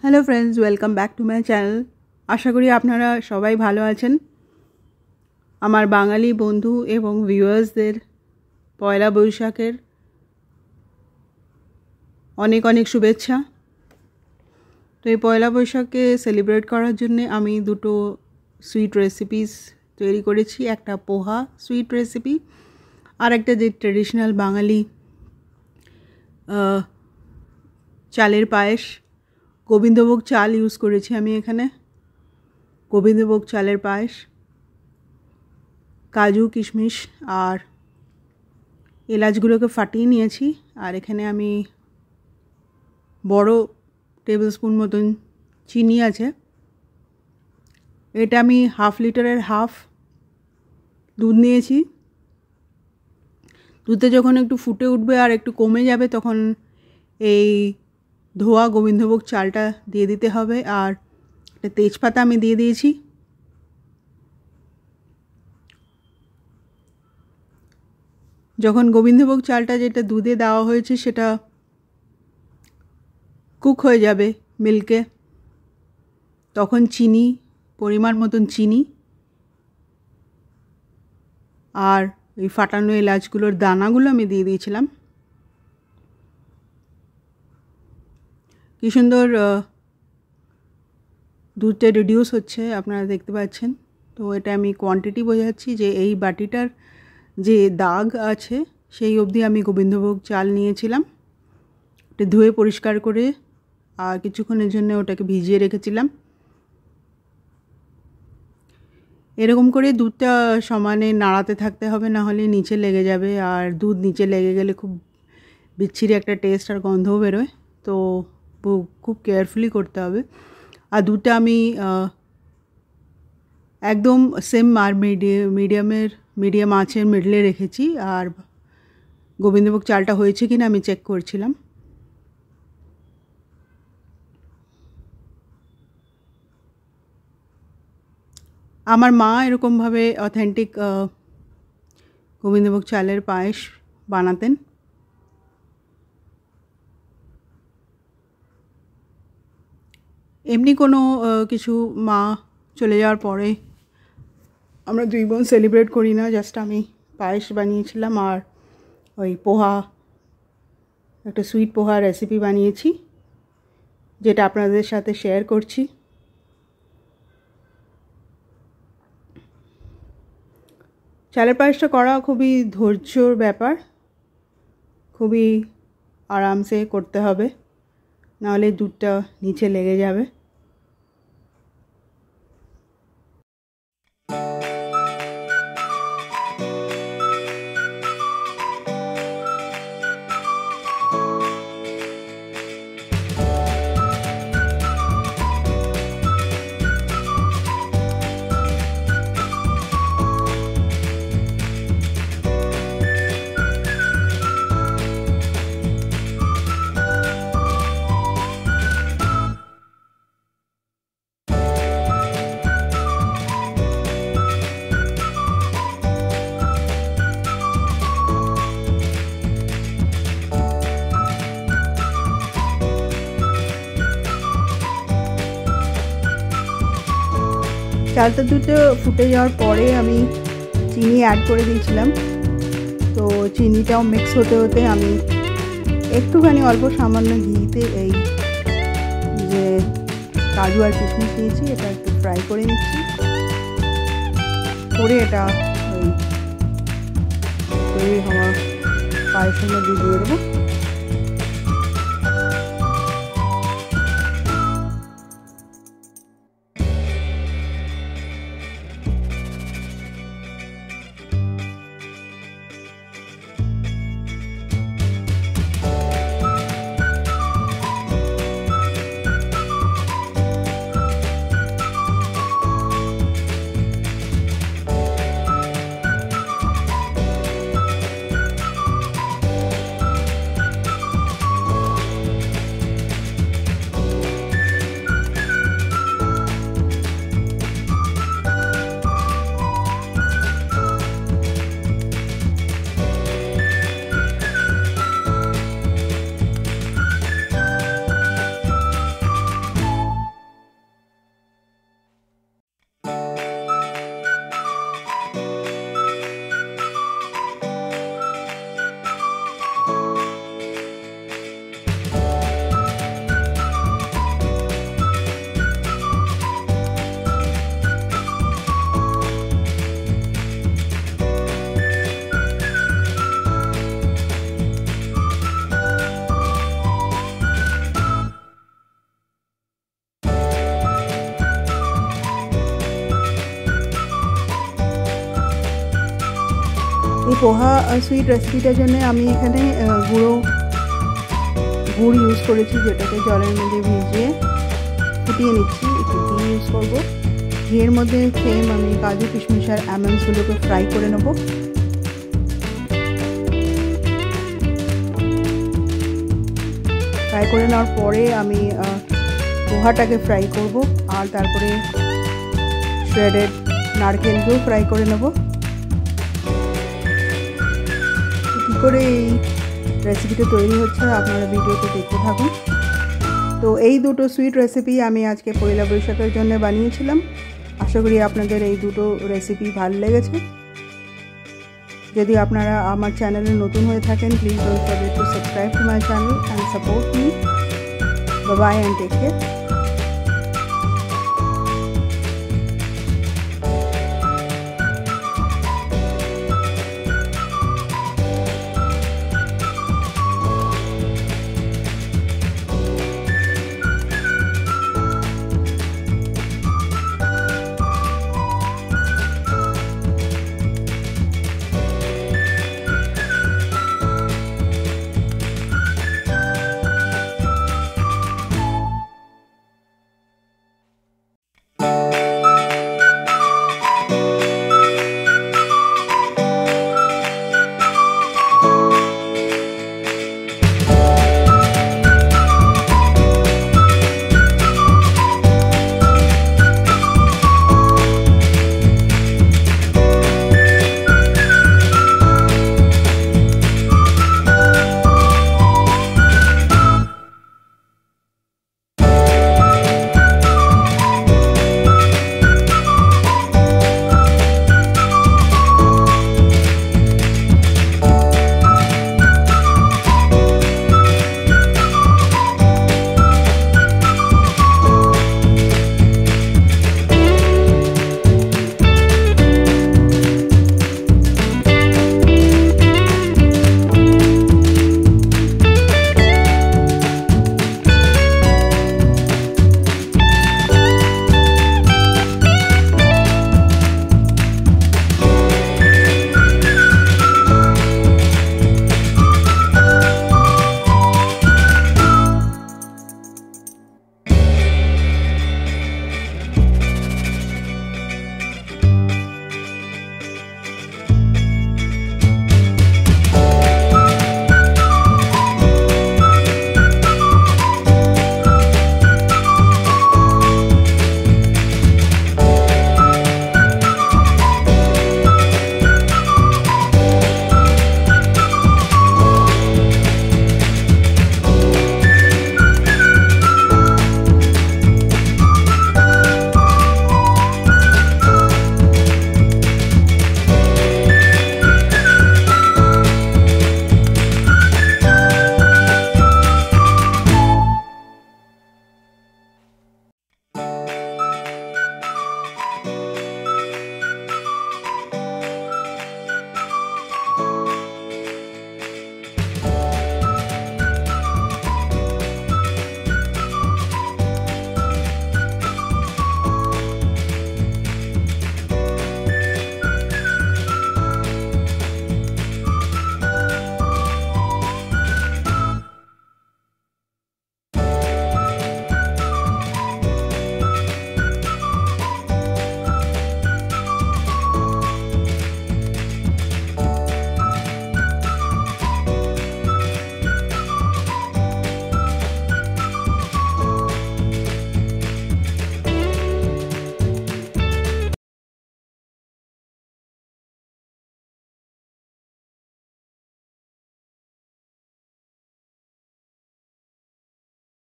Hello friends, welcome back to my channel. আশা করি আপনারা সবাই ভালো আছেন। আমার বাঙালি বন্ধু এবং ভিউয়ার্সদের পয়লা বৈশাখের অনেক অনেক শুভেচ্ছা। তো এই পয়লা বৈশাখকে সেলিব্রেট করার জন্য আমি দুটো সুইট রেসিপিস তৈরি করেছি। একটা পোহা সুইট রেসিপি আর একটা যে ট্রেডিশনাল বাঙালি চালের পায়েস। গোবিন্দভোগ চাল ইউজ করেছি আমি এখানে। গোবিন্দভোগ চালের পায়েস, কাজু কিশমিশ আর এলাচগুলোকে ফাটিয়ে নিয়েছি। আর এখানে আমি বড় টেবিল স্পুন মতন চিনি আছে। এটা আমি হাফ লিটারের হাফ দুধ নিয়েছি। দুধে যখন একটু ফুটে উঠবে আর একটু কমে যাবে তখন এই ধোয়া গোবিন্দভোগ চালটা দিয়ে দিতে হবে। আর একটা তেজপাতা আমি দিয়ে দিয়েছি। যখন গোবিন্দভোগ চালটা যেটা দুধে দেওয়া হয়েছে সেটা কুক হয়ে যাবে মিল্কে, তখন চিনি, পরিমাণ মতন চিনি আর এই ফাটানো এলাচগুলোর দানাগুলো আমি দিয়ে দিয়েছিলাম। কি সুন্দর দুধটা রিডিউস হচ্ছে, আপনারা দেখতে পাচ্ছেন। তো এটা আমি কোয়ান্টিটি বোঝাচ্ছি যে এই বাটিটার যে দাগ আছে সেই অবধি আমি গোবিন্দভোগ চাল নিয়েছিলাম। ওটা ধুয়ে পরিষ্কার করে আর কিছুক্ষণের জন্য ওটাকে ভিজিয়ে রেখেছিলাম। এরকম করে দুধটা সমানে নাড়াতে থাকতে হবে, না হলে নিচে লেগে যাবে। আর দুধ নিচে লেগে গেলে খুব বিচ্ছিরি একটা টেস্ট আর গন্ধও বেরোয়। তো খুব কেয়ারফুলি করতে হবে। আর দুধটা আমি একদম সেম আর মিডিয়াম আঁচের মিডলে রেখেছি। আর গোবিন্দভোগ চালটা হয়েছে কিনা আমি চেক করছিলাম। আমার মা এরকমভাবে অথেন্টিক গোবিন্দভোগ চালের পায়েস বানাতেন। এমনি কোনো কিছু মা চলে যাওয়ার পরে আমরা দুই বোন সেলিব্রেট করি না। জাস্ট আমি পায়েস বানিয়েছিলাম আর ওই পোহা, একটা সুইট পোহা রেসিপি বানিয়েছি, যেটা আপনাদের সাথে শেয়ার করছি। চালের পায়েসটা করা খুবই ধৈর্যর ব্যাপার, খুবই আরামসে করতে হবে, নাহলে দুধটা নিচে লেগে যাবে। চালটা দুটো ফুটে যাওয়ার পরে আমি চিনি অ্যাড করে দিয়েছিলাম। তো চিনিটাও মিক্স হতে হতে আমি একটুখানি অল্প সামান্য ঘিতে এই যে কাজু আর কিশমিশ নিয়েছি এটা একটু ফ্রাই করে নিচ্ছি, করে এটা ওই তৈরি হওয়া পায়েসের মধ্যে দিয়ে দেবো। পোহা সুইট রেসিপিটার জন্য আমি এখানে গুড় ইউজ করেছি, যেটাকে জলের মধ্যে ভিজিয়ে ফুটিয়ে নিচ্ছি। একটু ঘি ইউজ করবো। ঘিয়ের মধ্যে সেম আমি কাজু কিশমিশ আর আমন্ডসগুলোকে ফ্রাই করে নেব। ফ্রাই করে নেওয়ার পরে আমি পোহাটাকে ফ্রাই করব, আর তারপরে শ্রেডেড নারকেলকেও ফ্রাই করে নেব। কী করে এই রেসিপিটা তৈরি হচ্ছে আপনারা ভিডিওতে দেখতে থাকুন। তো এই দুটো সুইট রেসিপি আমি আজকে পয়লা বৈশাখের জন্য বানিয়েছিলাম। আশা করি আপনাদের এই দুটো রেসিপি ভালো লেগেছে। যদি আপনারা আমার চ্যানেলে নতুন হয়ে থাকেন, please don't forget to subscribe to my channel and support me. Bye bye and take care.